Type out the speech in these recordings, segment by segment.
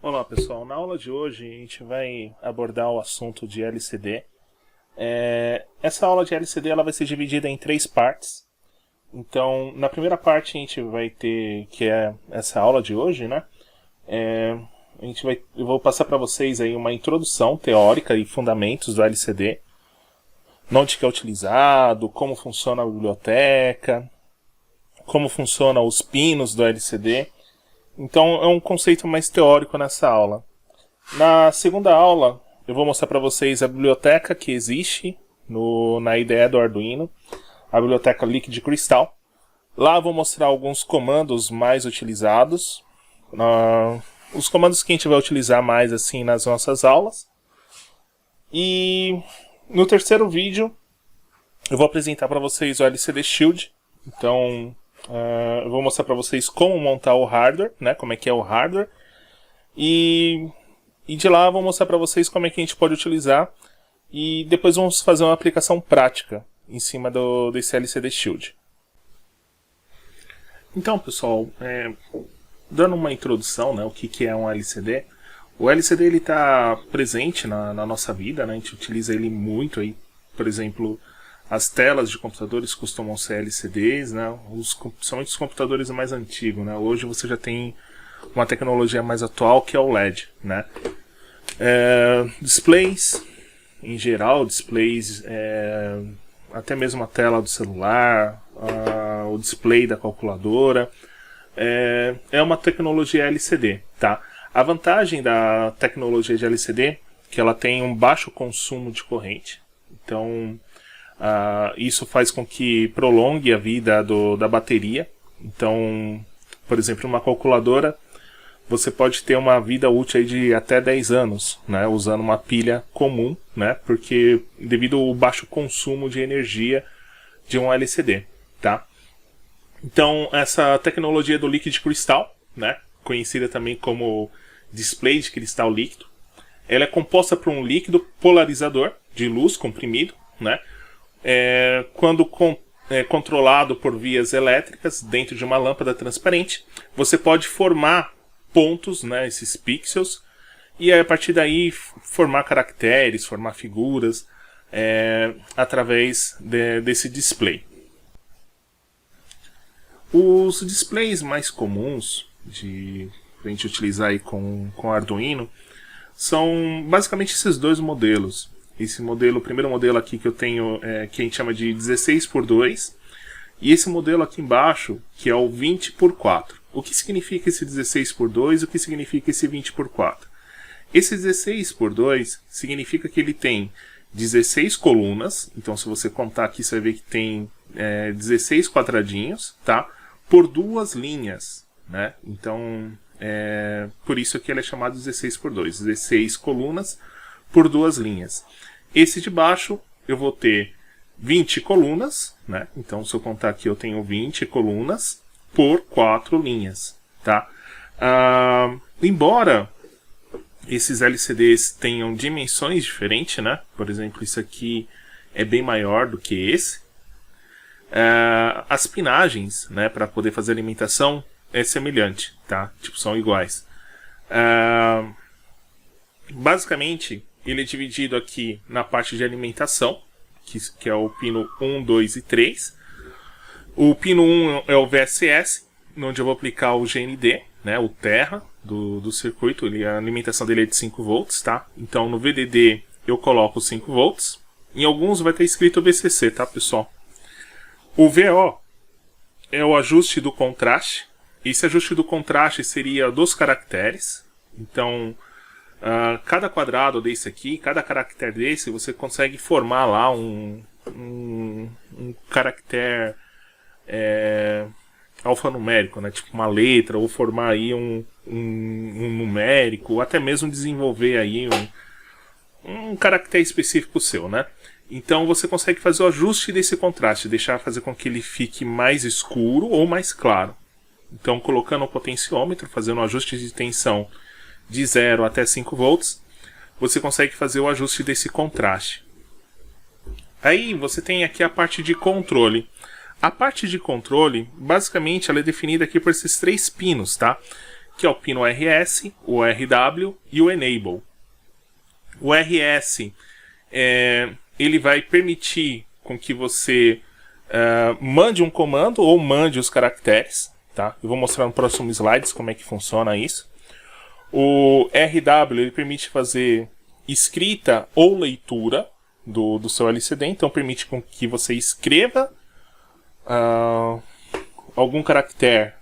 Olá pessoal, na aula de hoje a gente vai abordar o assunto de LCD. Essa aula de LCD ela vai ser dividida em 3 partes. Então, na primeira parte a gente vai ter, que é essa aula de hoje, né? Eu vou passar para vocês aí uma introdução teórica e fundamentos do LCD. Onde que é utilizado, como funciona a biblioteca, como funcionam os pinos do LCD. Então é um conceito mais teórico nessa aula. Na segunda aula eu vou mostrar para vocês a biblioteca que existe na IDE do Arduino, a biblioteca Liquid Crystal. Lá eu vou mostrar alguns comandos mais utilizados, os comandos que a gente vai utilizar mais assim nas nossas aulas. E no terceiro vídeo eu vou apresentar para vocês o LCD Shield. Então eu vou mostrar para vocês como montar o hardware, né? Como é que é o hardware. E de lá eu vou mostrar para vocês como é que a gente pode utilizar. E depois vamos fazer uma aplicação prática em cima desse LCD Shield. Então, pessoal, dando uma introdução, né? O que é um LCD. O LCD está presente na nossa vida, né? A gente utiliza ele muito aí, por exemplo. As telas de computadores costumam ser LCDs, né? Somente os computadores mais antigos, né? Hoje você já tem uma tecnologia mais atual que é o LED, né? Displays, em geral, até mesmo a tela do celular, o display da calculadora, é uma tecnologia LCD, tá? A vantagem da tecnologia de LCD é que ela tem um baixo consumo de corrente, então isso faz com que prolongue a vida da bateria. Então, por exemplo, uma calculadora, você pode ter uma vida útil aí de até 10 anos, né, usando uma pilha comum, né, porque devido ao baixo consumo de energia de um LCD, tá? Então, essa tecnologia do Liquid Crystal, né, conhecida também como display de cristal líquido, ela é composta por um líquido polarizador de luz comprimido, né? Quando controlado por vias elétricas dentro de uma lâmpada transparente, você pode formar pontos, né, esses pixels, e a partir daí formar caracteres, formar figuras através desse display. Os displays mais comuns para a gente utilizar aí com Arduino são basicamente esses dois modelos. O primeiro modelo aqui que eu tenho, que a gente chama de 16x2, e esse modelo aqui embaixo, que é o 20x4. O que significa esse 16x2 e o que significa esse 20x4? Esse 16x2 significa que ele tem 16 colunas, então se você contar aqui você vai ver que tem 16 quadradinhos, tá? Por duas linhas, né? Então, por isso que ele é chamado 16x2, 16 colunas por duas linhas. Esse de baixo eu vou ter 20 colunas, né? Então, se eu contar aqui, eu tenho 20 colunas por 4 linhas, tá? Embora esses LCDs tenham dimensões diferentes, né? Por exemplo, isso aqui é bem maior do que esse. As pinagens, né, para poder fazer alimentação é semelhante, tá? Tipo, são iguais. Basicamente, ele é dividido aqui na parte de alimentação, que é o pino 1, 2 e 3. O pino 1 é o VSS, onde eu vou aplicar o GND, né, o terra do circuito. A alimentação dele é de 5 volts, tá? Então no VDD eu coloco 5 volts. Em alguns vai ter escrito VCC, tá, pessoal? O VO é o ajuste do contraste. Esse ajuste do contraste seria dos caracteres. Então, cada quadrado desse aqui, cada caractere desse, você consegue formar lá um caractere alfanumérico, né? Tipo uma letra, ou formar aí um numérico, ou até mesmo desenvolver aí um caractere específico seu, né? Então você consegue fazer o ajuste desse contraste, fazer com que ele fique mais escuro ou mais claro. Então, colocando o potenciômetro, fazendo um ajuste de tensão de 0 até 5 volts, você consegue fazer o ajuste desse contraste. Aí você tem aqui a parte de controle. A parte de controle, basicamente, ela é definida aqui por esses 3 pinos, tá? que é o pino RS, o RW e o Enable. O RS ele vai permitir com que você mande um comando ou mande os caracteres. Tá? Eu vou mostrar no próximo slide como é que funciona isso. O RW ele permite fazer escrita ou leitura do seu LCD, então permite com que você escreva algum caractere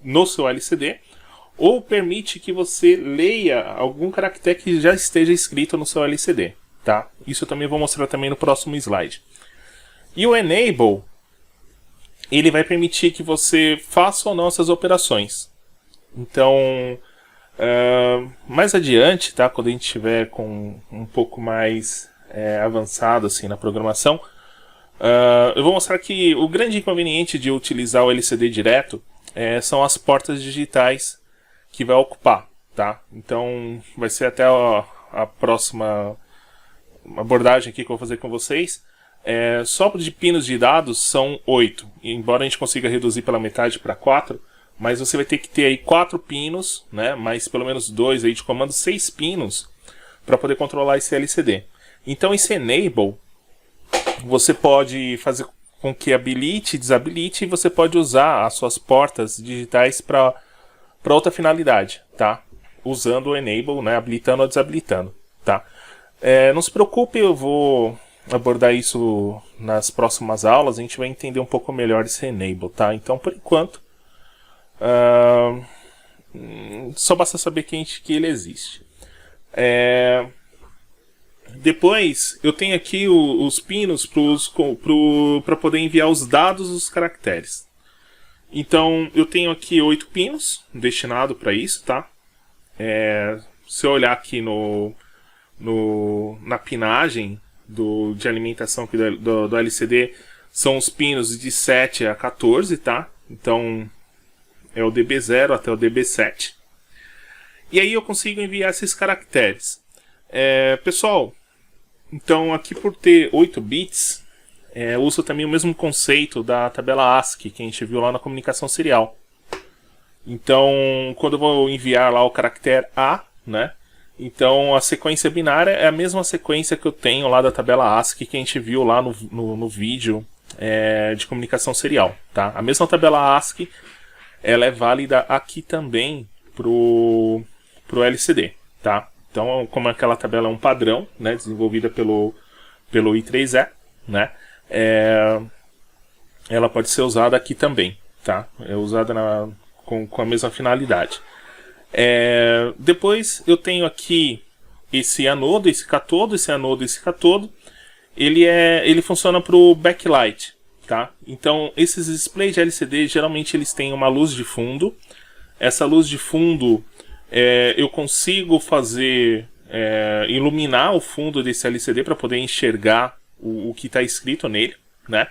no seu LCD, ou permite que você leia algum caractere que já esteja escrito no seu LCD. Tá? Isso eu também vou mostrar também no próximo slide. E o Enable ele vai permitir que você faça ou não essas operações. Então, mais adiante, tá? Quando a gente estiver com um pouco mais avançado assim, na programação, eu vou mostrar que o grande inconveniente de utilizar o LCD direto são as portas digitais que vai ocupar. Tá? Então, vai ser até a próxima abordagem aqui que eu vou fazer com vocês. Só de pinos de dados são 8, embora a gente consiga reduzir pela metade para 4, mas você vai ter que ter aí 4 pinos, né, mais pelo menos 2 aí de comando, 6 pinos para poder controlar esse LCD. Então esse Enable você pode fazer com que habilite e desabilite, e você pode usar as suas portas digitais para outra finalidade, tá? Usando o Enable, né, habilitando ou desabilitando, tá? Não se preocupe, eu vou abordar isso nas próximas aulas, a gente vai entender um pouco melhor esse Enable, tá? Então, por enquanto, só basta saber que ele existe. Depois, eu tenho aqui os pinos para poder enviar os dados dos caracteres. Então, eu tenho aqui 8 pinos destinados para isso, tá? Se eu olhar aqui na pinagem de alimentação aqui do LCD, são os pinos de 7 a 14, tá? Então é o DB0 até o DB7. E aí eu consigo enviar esses caracteres. Pessoal, então aqui por ter 8 bits, eu uso também o mesmo conceito da tabela ASCII que a gente viu lá na comunicação serial. Então, quando eu vou enviar lá o caractere A, né? Então a sequência binária é a mesma sequência que eu tenho lá da tabela ASCII que a gente viu lá no vídeo de comunicação serial. Tá? A mesma tabela ASCII ela é válida aqui também pro LCD. Tá? Então, como aquela tabela é um padrão, né, desenvolvida pelo I3E, né, ela pode ser usada aqui também. Tá? É usada com a mesma finalidade. Depois eu tenho aqui esse anodo, esse catodo, esse anodo, esse catodo. Ele funciona para o backlight, tá? Então esses displays de LCD geralmente eles têm uma luz de fundo. Essa luz de fundo eu consigo fazer iluminar o fundo desse LCD para poder enxergar o que está escrito nele, né?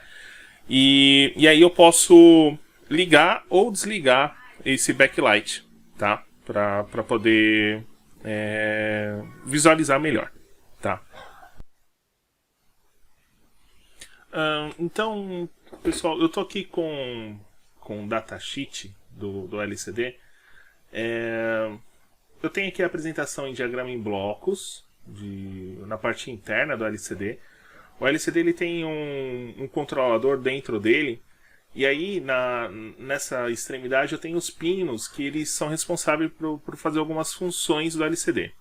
E aí eu posso ligar ou desligar esse backlight, tá? Para poder visualizar melhor, tá? Então, pessoal, eu tô aqui com o datasheet do LCD. Eu tenho aqui a apresentação em diagrama em blocos na parte interna do LCD. O LCD ele tem um controlador dentro dele. E aí, nessa extremidade, eu tenho os pinos que eles são responsáveis por fazer algumas funções do LCD.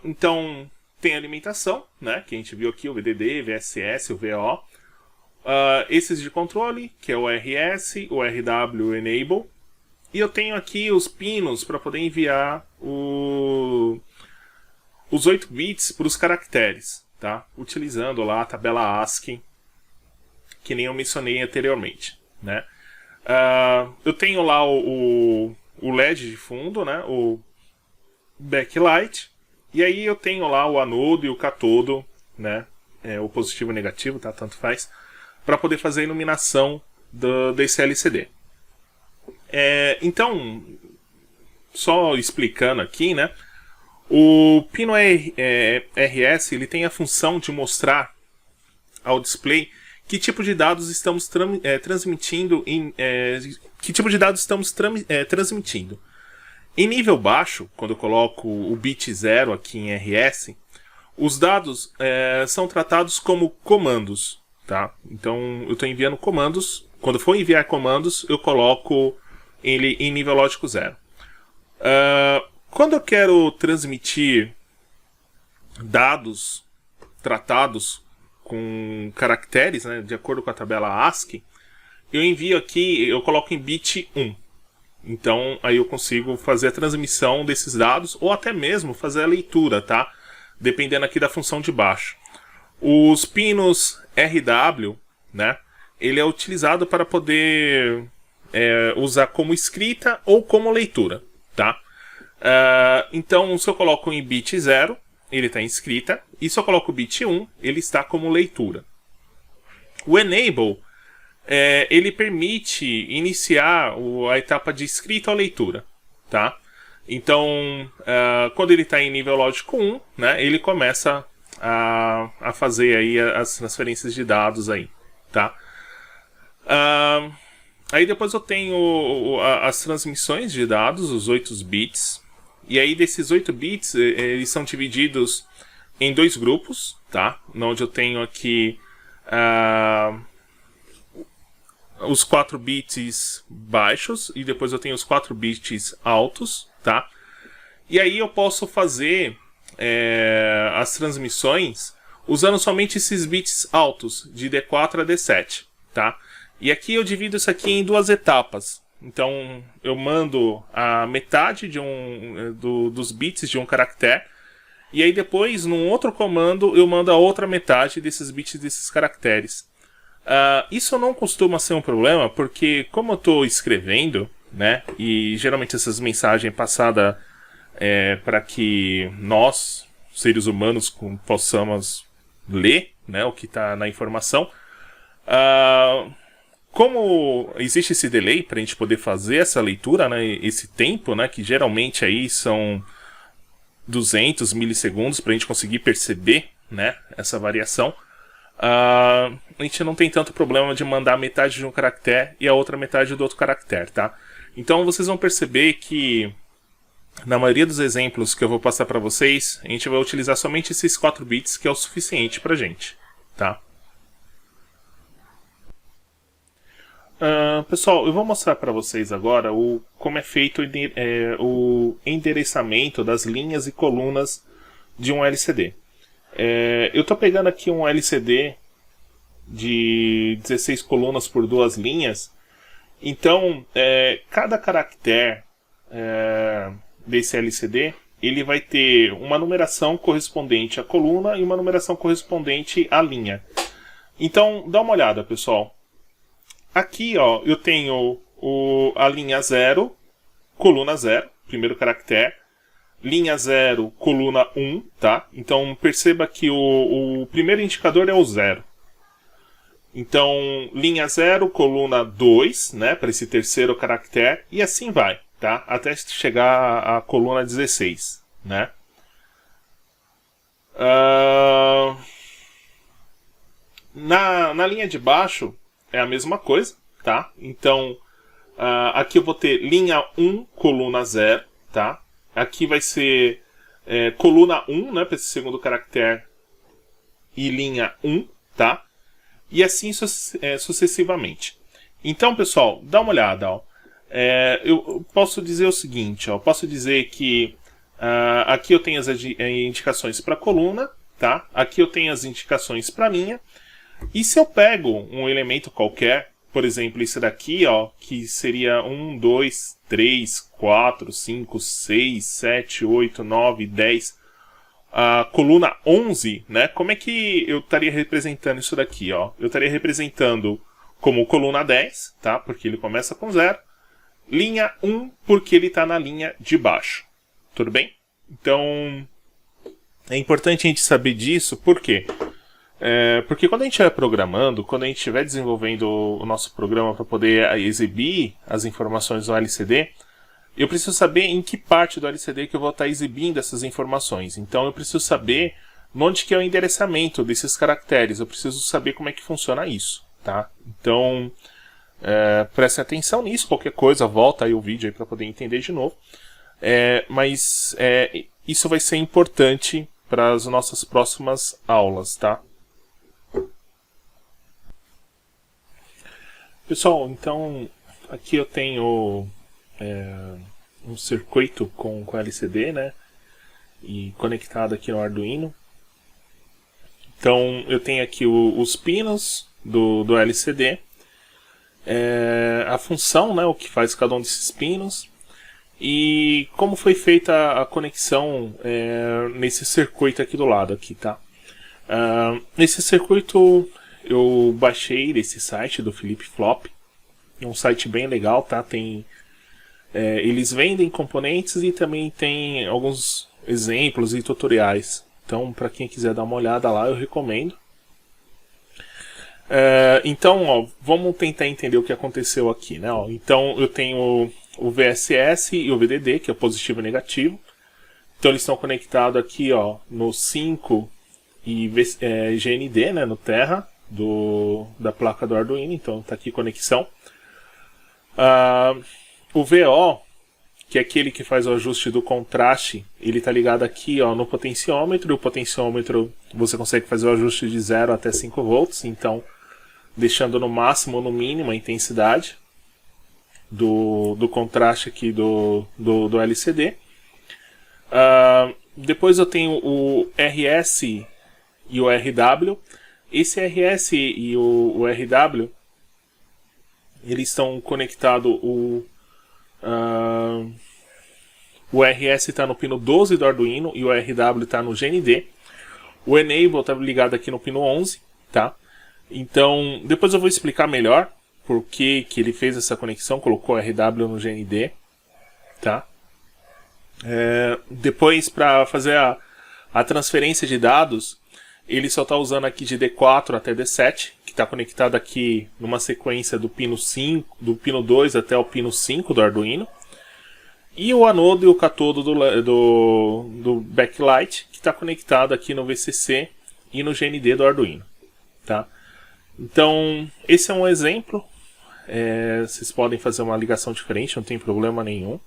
Então, tem a alimentação, né, que a gente viu aqui, o VDD, VSS, o VO. Esses de controle, que é o RS, o RW, o Enable. E eu tenho aqui os pinos para poder enviar os 8 bits para os caracteres, tá? Utilizando lá a tabela ASCII, que nem eu mencionei anteriormente, né? Eu tenho lá o LED de fundo, né? O backlight, e aí eu tenho lá o anodo e o catodo, né? O positivo e o negativo, tá? Tanto faz, para poder fazer a iluminação desse LCD. Então, só explicando aqui, né? O pino RS ele tem a função de mostrar ao display que tipo de dados estamos transmitindo que tipo de dados estamos transmitindo. Em nível baixo, quando eu coloco o bit 0 aqui em RS, os dados são tratados como comandos, tá? Então eu estou enviando comandos. Quando for enviar comandos, eu coloco ele em nível lógico 0. Quando eu quero transmitir dados tratados com caracteres, né, de acordo com a tabela ASCII, eu envio aqui, eu coloco em bit 1. Então aí eu consigo fazer a transmissão desses dados ou até mesmo fazer a leitura, tá? Dependendo aqui da função de baixo. Os pinos RW, né, ele é utilizado para poder usar como escrita ou como leitura, tá? Então se eu coloco em bit 0, ele está em escrita, e se eu coloco o bit 1, ele está como leitura. O enable, ele permite iniciar a etapa de escrita ou leitura, tá? Então, quando ele está em nível lógico 1, né, ele começa a fazer aí as transferências de dados aí, tá? Aí depois eu tenho as transmissões de dados, os 8 bits. E aí desses 8 bits, eles são divididos em 2 grupos, tá? Onde eu tenho aqui os 4 bits baixos e depois eu tenho os 4 bits altos, tá? E aí eu posso fazer as transmissões usando somente esses bits altos, de D4 a D7, tá? E aqui eu divido isso aqui em 2 etapas. Então eu mando a metade dos bits de um caractere, e aí depois, num outro comando, eu mando a outra metade desses bits desses caracteres. Isso não costuma ser um problema, porque como eu estou escrevendo, né, e geralmente essas mensagens passadas para que nós, seres humanos, possamos ler, né, o que está na informação, como existe esse delay para a gente poder fazer essa leitura, né, esse tempo, né, que geralmente aí são 200 milissegundos para a gente conseguir perceber, né, essa variação, a gente não tem tanto problema de mandar metade de um caractere e a outra metade do outro caractere, tá? Então vocês vão perceber que na maioria dos exemplos que eu vou passar para vocês, a gente vai utilizar somente esses 4 bits, que é o suficiente para a gente, tá? Pessoal, eu vou mostrar para vocês agora como é feito o endereçamento das linhas e colunas de um LCD. Eu estou pegando aqui um LCD de 16 colunas por 2 linhas. Então, cada caractere desse LCD, ele vai ter uma numeração correspondente à coluna e uma numeração correspondente à linha. Então, dá uma olhada, pessoal. Aqui, ó, eu tenho a linha 0, coluna 0, primeiro caractere. Linha 0, coluna 1, tá? Então, perceba que o primeiro indicador é o 0. Então, linha 0, coluna 2, né? Para esse terceiro caractere. E assim vai, tá? Até chegar à coluna 16, né? Na linha de baixo é a mesma coisa, tá? Então, aqui eu vou ter linha 1, coluna 0, tá? Aqui vai ser coluna 1, né? Para esse segundo caractere. E linha 1, tá? E assim sucessivamente. Então, pessoal, dá uma olhada, ó. Eu posso dizer o seguinte, ó. Posso dizer que aqui eu tenho as indicações para coluna, tá? Aqui eu tenho as indicações para linha. E se eu pego um elemento qualquer, por exemplo, esse daqui, ó, que seria 1, 2, 3, 4, 5, 6, 7, 8, 9, 10, a coluna 11, né? Como é que eu estaria representando isso daqui, ó? Eu estaria representando como coluna 10, tá? Porque ele começa com 0. Linha 1, porque ele está na linha de baixo. Tudo bem? Então, é importante a gente saber disso, por quê? Porque quando a gente estiver programando, quando a gente estiver desenvolvendo o nosso programa para poder exibir as informações do LCD, eu preciso saber em que parte do LCD que eu vou estar exibindo essas informações. Então eu preciso saber onde que é o endereçamento desses caracteres. Eu preciso saber como é que funciona isso, tá? Então, preste atenção nisso. Qualquer coisa, volta aí o vídeo aí para poder entender de novo. Mas isso vai ser importante para as nossas próximas aulas, tá? Pessoal, então aqui eu tenho um circuito com LCD, né? E conectado aqui no Arduino. Então eu tenho aqui os pinos do LCD, a função, né, o que faz cada um desses pinos, e como foi feita a conexão nesse circuito aqui do lado, aqui, tá? Nesse circuito eu baixei desse site do Philip Flop, é um site bem legal, tá? Eles vendem componentes e também tem alguns exemplos e tutoriais. Então, para quem quiser dar uma olhada lá, eu recomendo. Então, ó, vamos tentar entender o que aconteceu aqui, né? Ó, então, eu tenho o VSS e o VDD, que é o positivo e negativo. Então, eles estão conectados aqui, ó, no 5 e GND, né, no Terra da placa do Arduino. Então, está aqui conexão. O VO, que é aquele que faz o ajuste do contraste, ele está ligado aqui, ó, no potenciômetro. O potenciômetro você consegue fazer o ajuste de 0 até 5 volts, então deixando no máximo ou no mínimo a intensidade do contraste aqui do LCD. Depois eu tenho o RS e o RW. Esse RS e o RW, eles estão conectados. O RS está no pino 12 do Arduino e o RW está no GND. O Enable está ligado aqui no pino 11, tá? Então, depois eu vou explicar melhor por que ele fez essa conexão, colocou o RW no GND, tá? Depois, para fazer a transferência de dados, ele só está usando aqui de D4 até D7, que está conectado aqui numa sequência do pino 5, do pino 2 até o pino 5 do Arduino. E o anodo e o catodo do backlight, que está conectado aqui no VCC e no GND do Arduino, tá? Então, esse é um exemplo. Vocês podem fazer uma ligação diferente, não tem problema nenhum.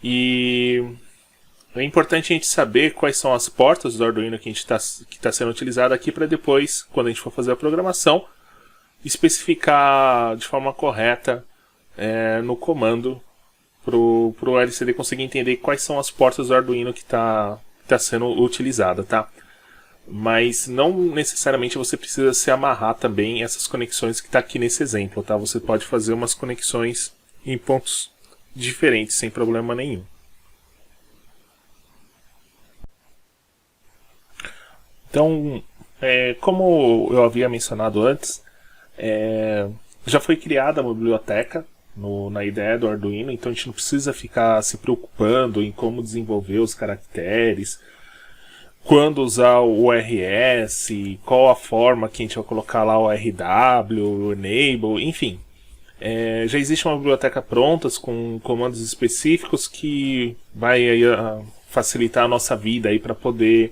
E é importante a gente saber quais são as portas do Arduino que está sendo utilizada aqui, para depois, quando a gente for fazer a programação, especificar de forma correta no comando, para o LCD conseguir entender quais são as portas do Arduino que está sendo utilizada, tá? Mas não necessariamente você precisa se amarrar também essas conexões que está aqui nesse exemplo, tá? Você pode fazer umas conexões em pontos diferentes, sem problema nenhum. Então, como eu havia mencionado antes, já foi criada a biblioteca na ideia do Arduino, então a gente não precisa ficar se preocupando em como desenvolver os caracteres, quando usar o RS, qual a forma que a gente vai colocar lá o RW, o Enable, enfim. Já existe uma biblioteca pronta com comandos específicos que vai aí, facilitar a nossa vida para poder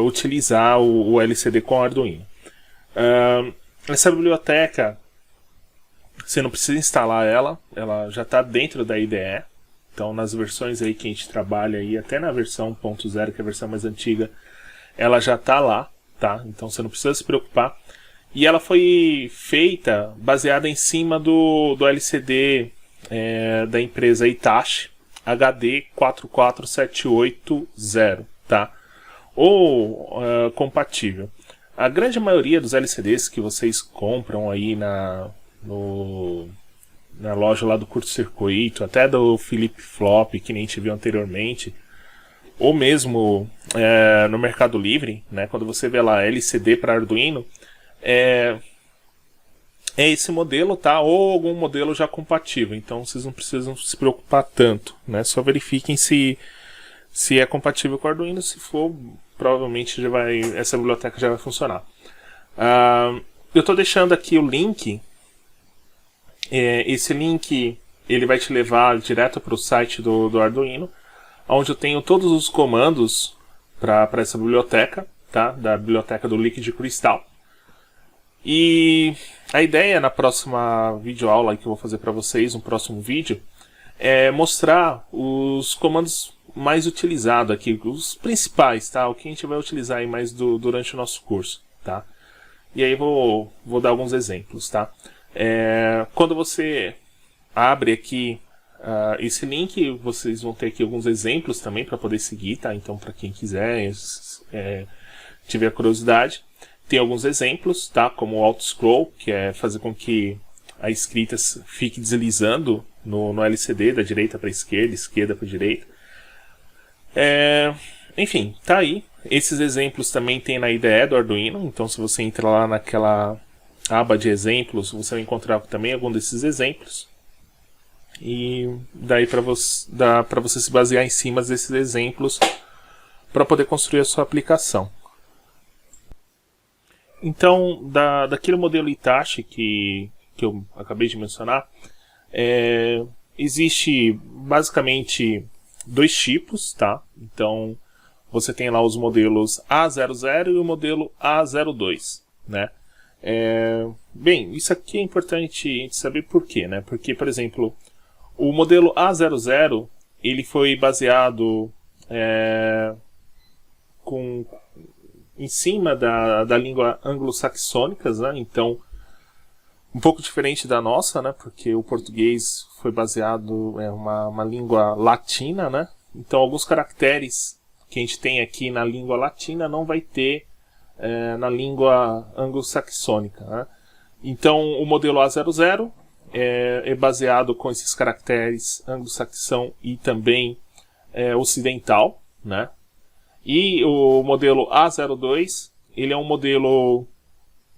utilizar o LCD com o Arduino. Essa biblioteca, você não precisa instalar ela já está dentro da IDE. Então, nas versões aí que a gente trabalha, aí, até na versão 1.0, que é a versão mais antiga, ela já está lá, tá? Então você não precisa se preocupar. E ela foi feita baseada em cima do LCD da empresa Hitachi HD 44780, tá? Ou compatível. A grande maioria dos LCDs que vocês compram aí na loja lá do curto-circuito, até do Philip Flop, que nem a gente viu anteriormente, ou mesmo no Mercado Livre, né, quando você vê lá LCD para Arduino, é esse modelo, tá? Ou algum modelo já compatível. Então vocês não precisam se preocupar tanto, né? Só verifiquem se é compatível com o Arduino. Se for, provavelmente essa biblioteca já vai funcionar. Eu estou deixando aqui o link. Esse link ele vai te levar direto para o site do Arduino, onde eu tenho todos os comandos para essa biblioteca, tá? Da biblioteca do Liquid Crystal. E a ideia na próxima videoaula que eu vou fazer para vocês, no próximo vídeo, é mostrar os comandos mais utilizados aqui, os principais, tá? O que a gente vai utilizar aí mais durante o nosso curso, tá? E aí vou dar alguns exemplos, tá? Quando você abre aqui esse link, vocês vão ter aqui alguns exemplos também para poder seguir, tá? Então, para quem quiser, tiver curiosidade, tem alguns exemplos, tá? Como o auto-scroll, que é fazer com que a escrita fique deslizando no LCD, da direita para a esquerda, esquerda para a direita. Enfim, tá aí. Esses exemplos também tem na IDE do Arduino, então se você entrar lá naquela aba de exemplos, você vai encontrar também algum desses exemplos. E daí dá para você se basear em cima desses exemplos para poder construir a sua aplicação. Então, daquele modelo Hitachi que eu acabei de mencionar, existe basicamente dois tipos, tá? Então, você tem lá os modelos A00 e o modelo A02, né? Bem, isso aqui é importante a gente saber por quê, né? Porque, por exemplo, o modelo A00, ele foi baseado em cima da língua anglo-saxônicas, né? Então, um pouco diferente da nossa, né? Porque o português foi baseado em uma língua latina, né? Então, alguns caracteres que a gente tem aqui na língua latina não vai ter na língua anglo-saxônica, né? Então, o modelo A00 é baseado com esses caracteres anglo-saxão e também ocidental, né? E o modelo A02, ele é um modelo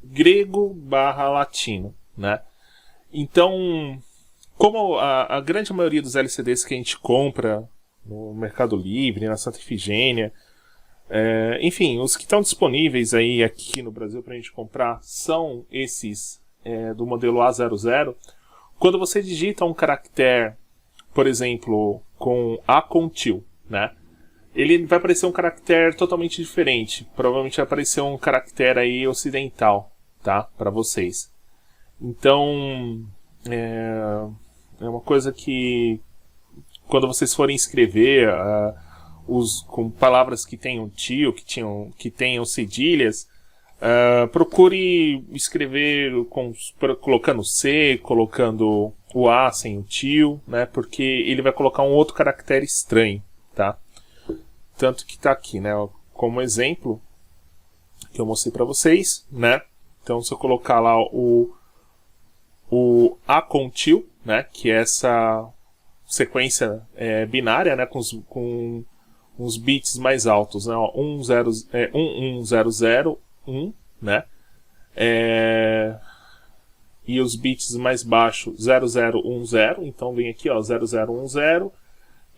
grego/latino, né? Então, como a grande maioria dos LCDs que a gente compra no Mercado Livre, na Santa Efigênia, enfim, os que estão disponíveis aí aqui no Brasil para a gente comprar são esses do modelo A00. Quando você digita um caractere, por exemplo, com A com til, né? Ele vai aparecer um caractere totalmente diferente. Provavelmente vai aparecer um caractere aí ocidental, tá? Para vocês. Então, é uma coisa que quando vocês forem escrever com palavras que tenham til, que tenham cedilhas, procure escrever colocando C, colocando o A sem o til, né? Porque ele vai colocar um outro caractere estranho, tá? Tanto que está aqui, né? Como exemplo que eu mostrei para vocês, né? Então, se eu colocar lá o A com til, né? Que é essa sequência binária, né? Com uns bits mais altos, né? 11001, né? E os bits mais baixos 0010, então vem aqui, ó, 0010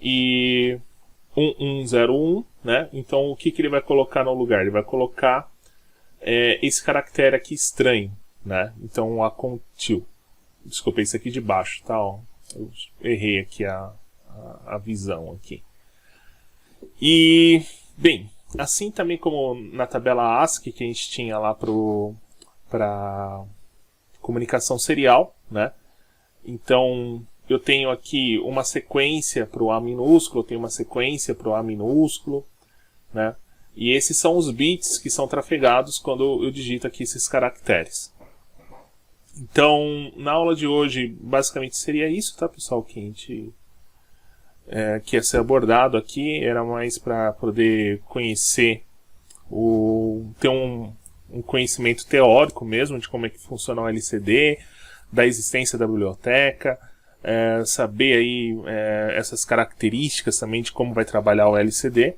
e 1101, né? Então o que ele vai colocar no lugar? Ele vai colocar esse caractere aqui estranho, né? Então A com til. Desculpa, isso aqui de baixo, tá? Ó, eu errei aqui a visão aqui. E, bem, assim também como na tabela ASCII que a gente tinha lá para comunicação serial, né? Então, eu tenho aqui uma sequência para o A minúsculo, eu tenho uma sequência para o A minúsculo, né? E esses são os bits que são trafegados quando eu digito aqui esses caracteres. Então, na aula de hoje, basicamente seria isso, tá, pessoal? Que a gente que ia ser abordado aqui, era mais para poder conhecer, ter um conhecimento teórico mesmo de como é que funciona o LCD, da existência da biblioteca, saber aí essas características também de como vai trabalhar o LCD.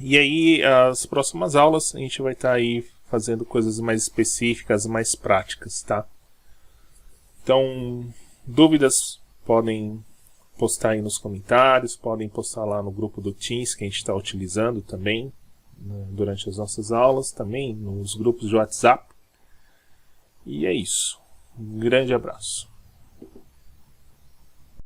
E aí, as próximas aulas, a gente vai estar aí fazendo coisas mais específicas, mais práticas, tá? Então, dúvidas podem postar aí nos comentários, podem postar lá no grupo do Teams que a gente está utilizando também, né, durante as nossas aulas, também nos grupos de WhatsApp. E é isso. Um grande abraço.